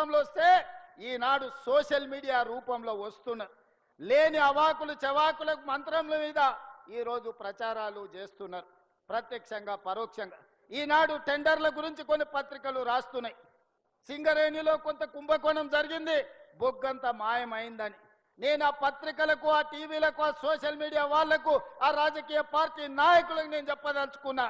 రూపంలో వస్తే ఈనాడు social media రూపంలో వస్తున్నారు. లేని అవాకులు చెవాకుల మంత్రముల మీద ఈరోజు ప్రచారాలు చేస్తున్నారు, ప్రత్యక్షంగా పరోక్షంగా. ఈనాడు టెండర్ల గురించి కొన్ని పత్రికలు రాస్తున్నాయి. సింగరేణిలో కొంత కుంభకోణం జరిగింది, బొగ్గంత మాయమైందని. నేను ఆ పత్రికలకు, ఆ టీవీలకు, ఆ సోషల్ మీడియా వాళ్లకు, ఆ రాజకీయ పార్టీ నాయకులకు నేను చెప్పదలుచుకున్నా,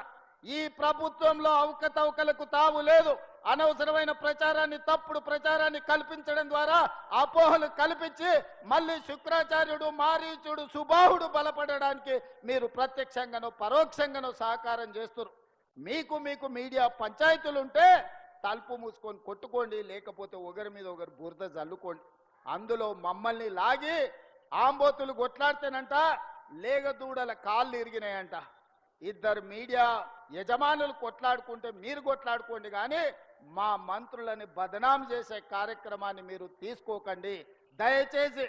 ఈ ప్రభుత్వంలో అవకతవకలకు తావు లేదు. అనవసరమైన ప్రచారాన్ని, తప్పుడు ప్రచారాన్ని కల్పించడం ద్వారా అపోహలు కల్పించి మళ్ళీ శుక్రాచార్యుడు, మారీచుడు, సుబాహుడు బలపడడానికి మీరు ప్రత్యక్షంగానో పరోక్షంగానో సహకారం చేస్తున్నారు. మీకు మీడియా పంచాయతీలుంటే తలుపు మూసుకొని కొట్టుకోండి, లేకపోతే ఒకరి మీద ఒకరు బురద జల్లుకోండి. అందులో మమ్మల్ని లాగి ఆంబోతులు కొట్లాడితేనంట లేగదూడల కాళ్ళు ఇరిగినాయంట. ఇద్దరు మీడియా యజమానులు కొట్లాడుకుంటే మీరు కొట్లాడుకోండి, కానీ మా మంత్రులని బదనాం చేసే కార్యక్రమాన్ని మీరు తీసుకోకండి. దయచేసి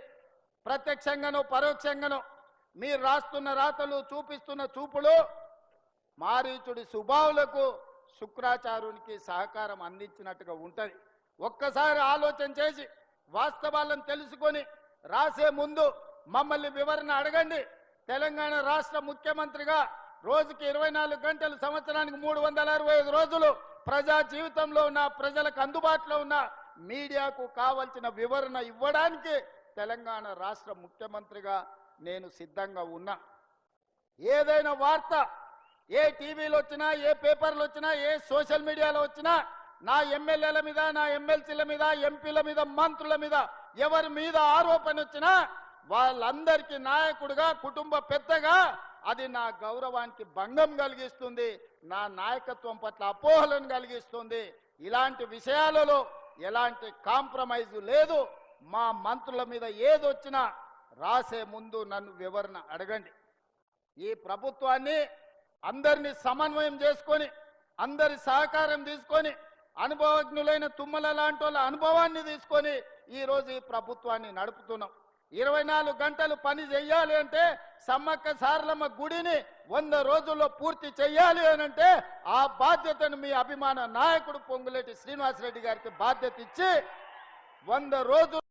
ప్రత్యక్షంగానో పరోక్షంగానో మీరు రాస్తున్న రాతలు, చూపిస్తున్న చూపులు మారీచుడి సుబావులకు, శుక్రాచార్యునికి సహకారం అందించినట్టుగా ఉంటుంది. ఒక్కసారి ఆలోచన చేసి వాస్తవాలను తెలుసుకొని రాసే ముందు మమ్మల్ని వివరణ అడగండి. తెలంగాణ రాష్ట్ర ముఖ్యమంత్రిగా రోజుకి 24 గంటలు, సంవత్సరానికి 365 రోజులు ప్రజా జీవితంలో ఉన్న ప్రజలకు అందుబాటులో ఉన్న మీడియాకు కావాల్సిన వివరణ ఇవ్వడానికి తెలంగాణ రాష్ట్ర ముఖ్యమంత్రిగా నేను సిద్ధంగా ఉన్నా. ఏదైనా వార్త ఏ టీవీలో వచ్చినా, ఏ పేపర్లు వచ్చినా, ఏ సోషల్ మీడియాలో వచ్చినా నా ఎమ్మెల్యేల మీద, నా ఎమ్మెల్సీల మీద, ఎంపీల మీద, మంత్రుల మీద ఎవరి మీద ఆరోపణ వచ్చినా వాళ్ళందరికీ నాయకుడిగా, కుటుంబ పెద్దగా అది నా గౌరవానికి భంగం కలిగిస్తుంది, నా నాయకత్వం పట్ల అపోహలను కలిగిస్తుంది. ఇలాంటి విషయాలలో ఎలాంటి కాంప్రమైజ్ లేదు. మా మంత్రుల మీద ఏదొచ్చినా రాసే ముందు నన్ను వివరణ అడగండి. ఈ ప్రభుత్వాన్ని అందరినీ సమన్వయం చేసుకొని, అందరి సహకారం తీసుకొని, అనుభవజ్ఞులైన తుమ్మల లాంటి వాళ్ళ అనుభవాన్ని తీసుకొని ఈరోజు ఈ ప్రభుత్వాన్ని నడుపుతున్నాం. 24 గంటలు పని చెయ్యాలి అంటే, సమ్మక్క సారలమ్మ గుడిని 100 రోజుల్లో పూర్తి చెయ్యాలి అని అంటే ఆ బాధ్యతను మీ అభిమాన నాయకుడు పొంగులేటి శ్రీనివాసరెడ్డి గారికి బాధ్యత ఇచ్చి 100 రోజులు